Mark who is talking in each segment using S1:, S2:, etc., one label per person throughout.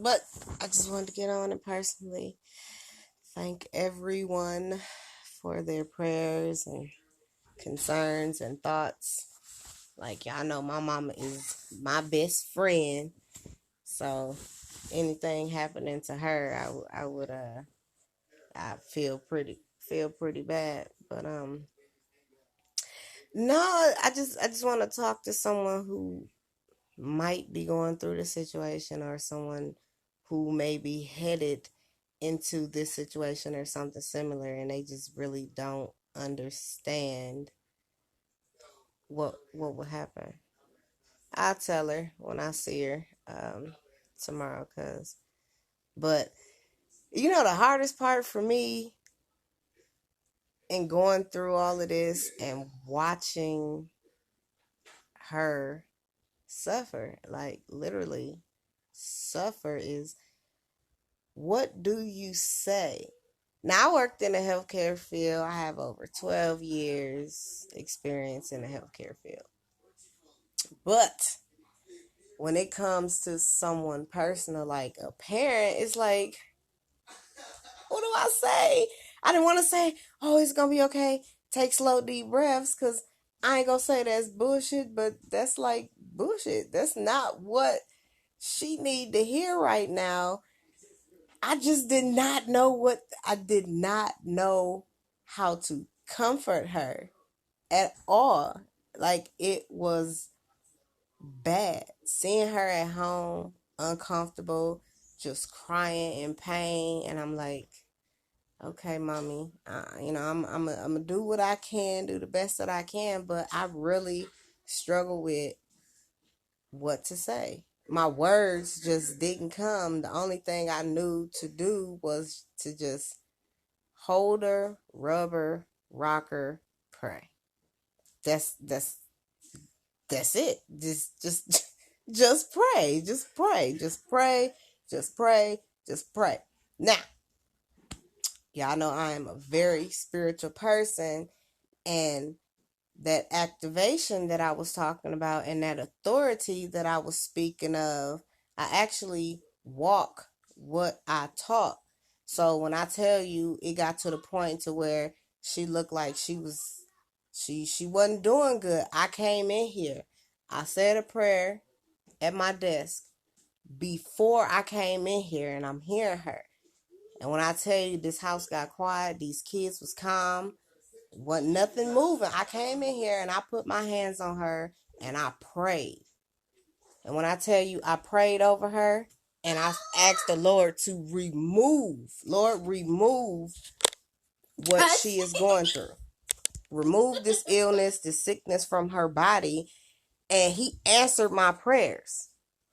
S1: But I just wanted to get on and personally thank everyone for their prayers and concerns and thoughts. Like, y'all know my mama is my best friend. So anything happening to her, I would I feel pretty bad. But no, I just want to talk to someone who might be going through the situation, or someone who may be headed into this situation or something similar, and they just really don't understand what will happen. I'll tell her when I see her tomorrow, cuz but the hardest part for me in going through all of this and watching her suffer, like literally suffer, is what do you say? Now, I worked in the healthcare field. I have over 12 years experience in the healthcare field. But when it comes to someone personal, like a parent, it's like, what do I say? I didn't want to say, oh, it's going to be okay. Take slow, deep breaths, because I ain't going to say that's bullshit, but that's like bullshit. That's not what she need to hear right now. I just did not know I did not know how to comfort her at all. Like, it was bad. Seeing her at home, uncomfortable, just crying in pain. And I'm like, okay, mommy, I'm gonna do what I can, do the best that I can. But I really struggle with what to say. My words just didn't come. The only thing I knew to do was to just hold her, rub her, rock her, pray. That's that's it. Just just pray. Just pray. Just pray. Just pray. Just pray. Now, y'all know I am a very spiritual person, and that activation that I was talking about and that authority that I was speaking of, I actually walk what I taught. So when I tell you, it got to the point to where she looked like she wasn't doing good. I came in here. I said a prayer at my desk before I came in here, and I'm hearing her. And when I tell you, this house got quiet, these kids was calm, wasn't nothing moving. I came in here and I put my hands on her and I prayed. And when I tell you, I prayed over her and I asked the Lord to remove what she is going through. Remove this illness, this sickness from her body. And he answered my prayers.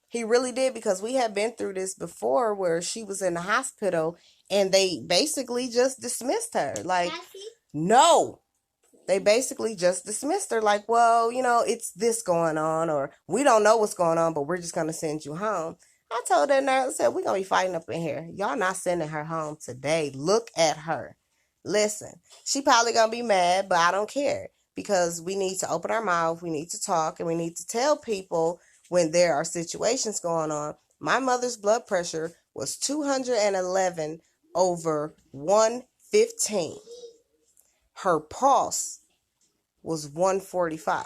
S1: He really did, because we had been through this before where she was in the hospital and they basically just dismissed her. Like, no, they basically just dismissed her, like, well, it's this going on, or we don't know what's going on, but we're just going to send you home. I told that nurse, I said, we're going to be fighting up in here. Y'all not sending her home today. Look at her. Listen, she probably going to be mad, but I don't care, because we need to open our mouth. We need to talk, and we need to tell people when there are situations going on. My mother's blood pressure was 211 over 115. Her pulse was 145.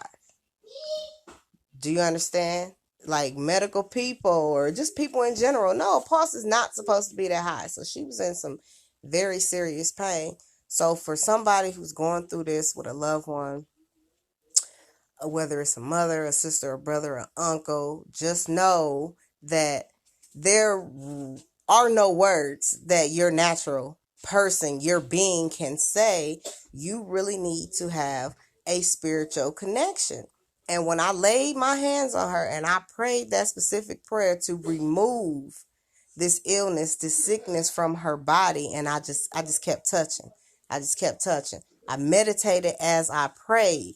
S1: Do you understand? Like, medical people or just people in general, no, pulse is not supposed to be that high. So she was in some very serious pain. So for somebody who's going through this with a loved one, whether it's a mother, a sister, a brother, an uncle, just know that there are no words that your natural person, your being, can say. You really need to have a spiritual connection. And when I laid my hands on her and I prayed that specific prayer to remove this illness, this sickness from her body, and I just kept touching. I just kept touching. I meditated as I prayed,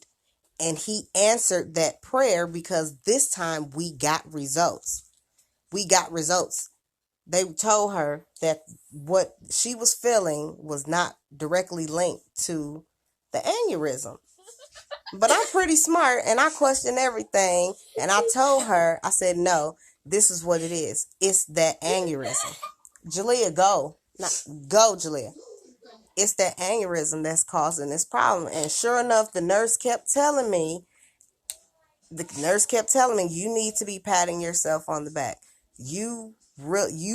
S1: and he answered that prayer, because this time we got results. We got results. They told her that what she was feeling was not directly linked to the aneurysm. But I'm pretty smart and I questioned everything. And I told her, I said, no, this is what it is. It's that aneurysm. Jalea, go. Not, go, Jalea. It's that aneurysm that's causing this problem. And sure enough, the nurse kept telling me, you need to be patting yourself on the back. You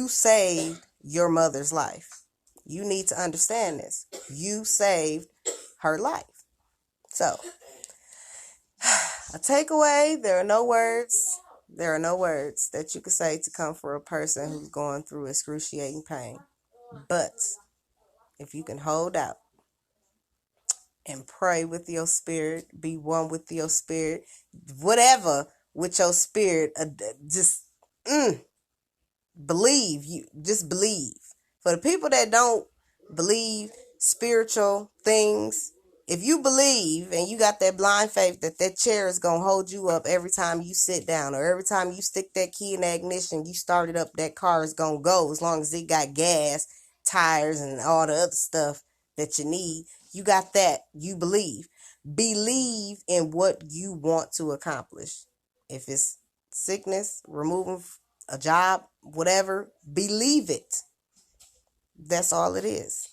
S1: saved your mother's life. You need to understand this. You saved her life. So, a takeaway, there are no words that you could say to comfort a person who's going through excruciating pain. But if you can hold out and pray with your spirit, be one with your spirit, whatever with your spirit, just believe. Just believe. For the people that don't believe spiritual things, if you believe and you got that blind faith that chair is going to hold you up every time you sit down, or every time you stick that key in the ignition, you start it up, that car is going to go as long as it got gas, tires, and all the other stuff that you need. You got that. You believe. Believe in what you want to accomplish. If it's sickness, removing a job, whatever, believe it. That's all it is.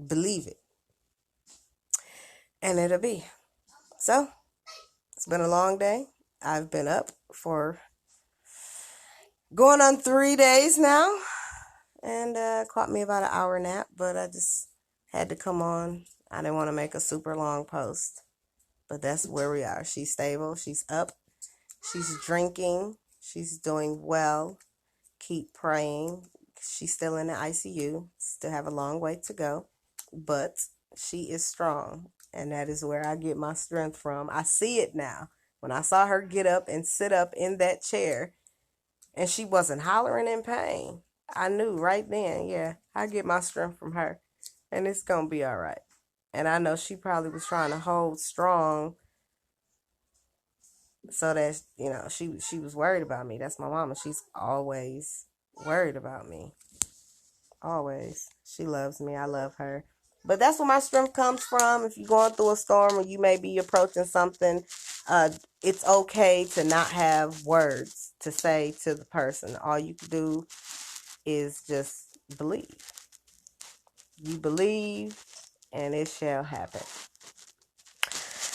S1: Believe it. And it'll be. So, it's been a long day. I've been up for going on 3 days now. And caught me about an hour nap, but I just had to come on. I didn't want to make a super long post. But that's where we are. She's stable. She's up. She's drinking. She's doing well. Keep praying. She's still in the ICU. Still have a long way to go. But she is strong. And that is where I get my strength from. I see it now. When I saw her get up and sit up in that chair, and she wasn't hollering in pain, I knew right then, yeah, I get my strength from her. And it's going to be all right. And I know she probably was trying to hold strong so that, she was worried about me. That's my mama. She's always worried about me. Always. She loves me. I love her. But that's where my strength comes from. If you're going through a storm or you may be approaching something, it's okay to not have words to say to the person. All you can do is just believe. You believe, and it shall happen.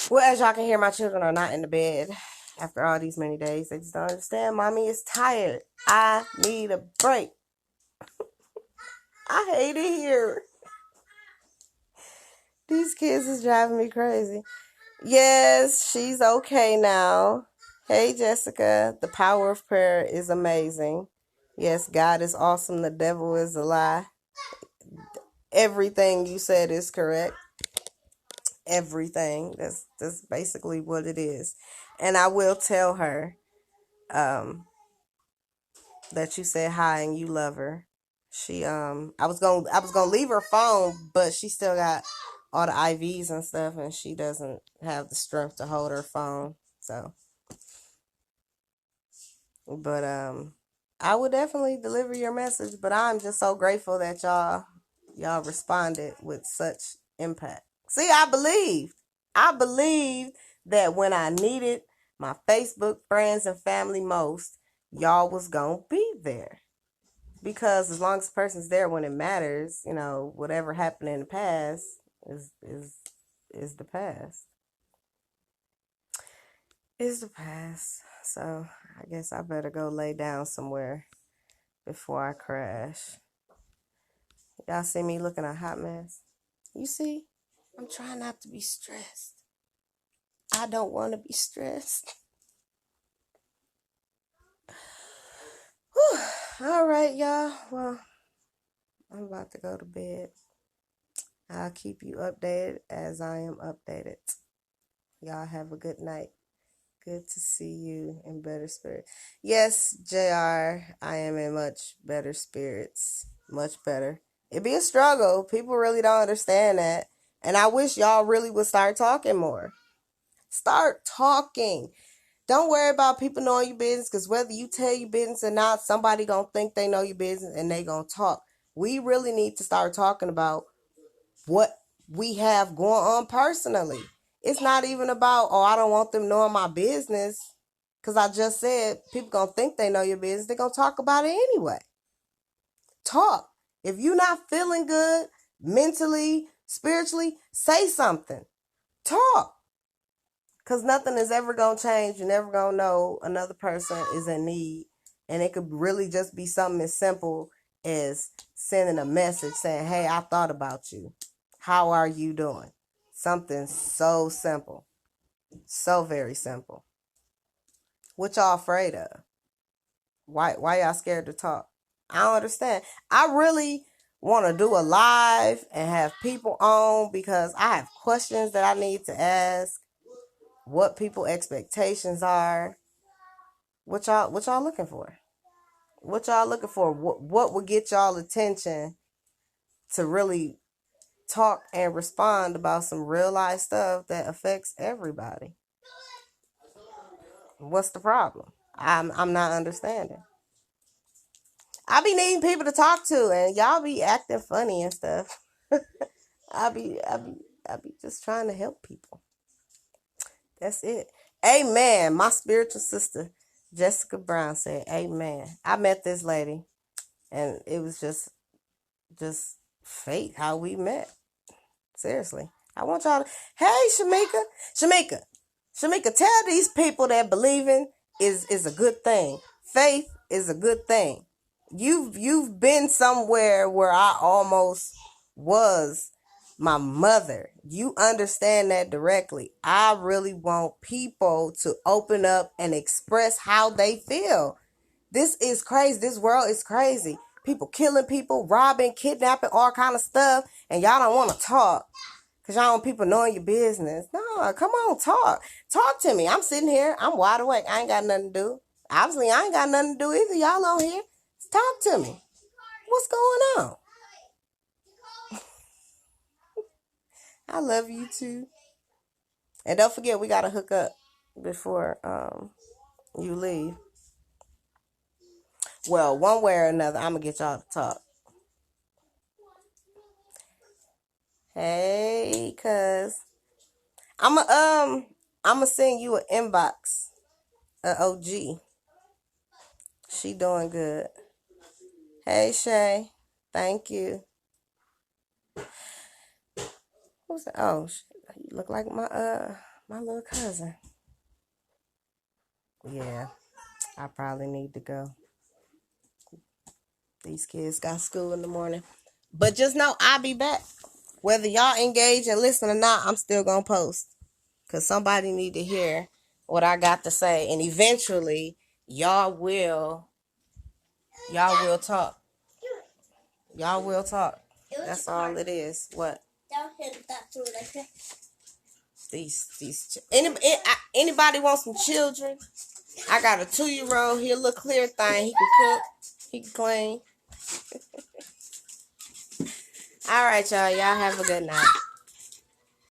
S1: Well, as y'all can hear, my children are not in the bed after all these many days. They just don't understand. Mommy is tired. I need a break. I hate it here. These kids is driving me crazy. Yes, she's okay now. Hey, Jessica. The power of prayer is amazing. Yes, God is awesome. The devil is a lie. Everything you said is correct. Everything. That's basically what it is. And I will tell her that you said hi and you love her. She I was gonna leave her phone, but she still got all the IVs and stuff, and she doesn't have the strength to hold her phone. So, but I would definitely deliver your message. But I'm just so grateful that y'all responded with such impact. See, I believed that when I needed my Facebook friends and family most, y'all was gonna be there. Because as long as the person's there when it matters, whatever happened in the past is the past. Is the past. So I guess I better go lay down somewhere before I crash. Y'all see me looking a hot mess? You see? I'm trying not to be stressed. I don't want to be stressed. Whew. All right, y'all. Well, I'm about to go to bed. I'll keep you updated as I am updated. Y'all have a good night. Good to see you in better spirits. Yes, JR, I am in much better spirits. Much better. It be a struggle. People really don't understand that. And I wish y'all really would start talking more. Start talking. Don't worry about people knowing your business, because whether you tell your business or not, somebody gonna think they know your business and they gonna talk. We really need to start talking about what we have going on personally. It's not even about, I don't want them knowing my business. Because I just said people going to think they know your business. They're going to talk about it anyway. Talk. If you're not feeling good mentally, spiritually, say something. Talk. Because nothing is ever going to change. You're never going to know another person is in need. And it could really just be something as simple as sending a message saying, hey, I thought about you. How are you doing? Something so simple. So very simple. What y'all afraid of? Why y'all scared to talk? I don't understand. I really want to do a live and have people on because I have questions that I need to ask. What people expectations are. What y'all looking for? What y'all looking for? What would get y'all attention to really talk and respond about some real life stuff that affects everybody? What's the problem? I'm not understanding. I be needing people to talk to, and y'all be acting funny and stuff. I be just trying to help people. That's it. Amen. My spiritual sister, Jessica Brown, said, amen. I met this lady, and it was just fate how we met. Seriously. I want y'all to, hey, Shamika, tell these people that believing is a good thing. Faith is a good thing. You've been somewhere where I almost was my mother. You understand that directly. I really want people to open up and express how they feel. This is crazy. This world is crazy. People killing people, robbing, kidnapping, all kind of stuff, and y'all don't want to talk. Because y'all want people knowing your business. No, come on, talk. Talk to me. I'm sitting here. I'm wide awake. I ain't got nothing to do. Obviously, I ain't got nothing to do either. Y'all on here. Talk to me. What's going on? I love you too. And don't forget, we got to hook up before you leave. Well, one way or another, I'm going to get y'all to talk. Hey, cuz. I'ma send you an inbox. A OG. She doing good. Hey, Shay. Thank you. Who's that? Oh, you look like my little cousin. Yeah, I probably need to go. These kids got school in the morning. But just know I'll be back. Whether y'all engage and listen or not, I'm still gonna post. Cause somebody need to hear what I got to say. And eventually y'all will talk. Y'all will talk. That's all it is. What? Anybody want some children? I got a 2-year-old. He a little clear thing. He can cook. He can clean. All right, y'all. Y'all have a good night.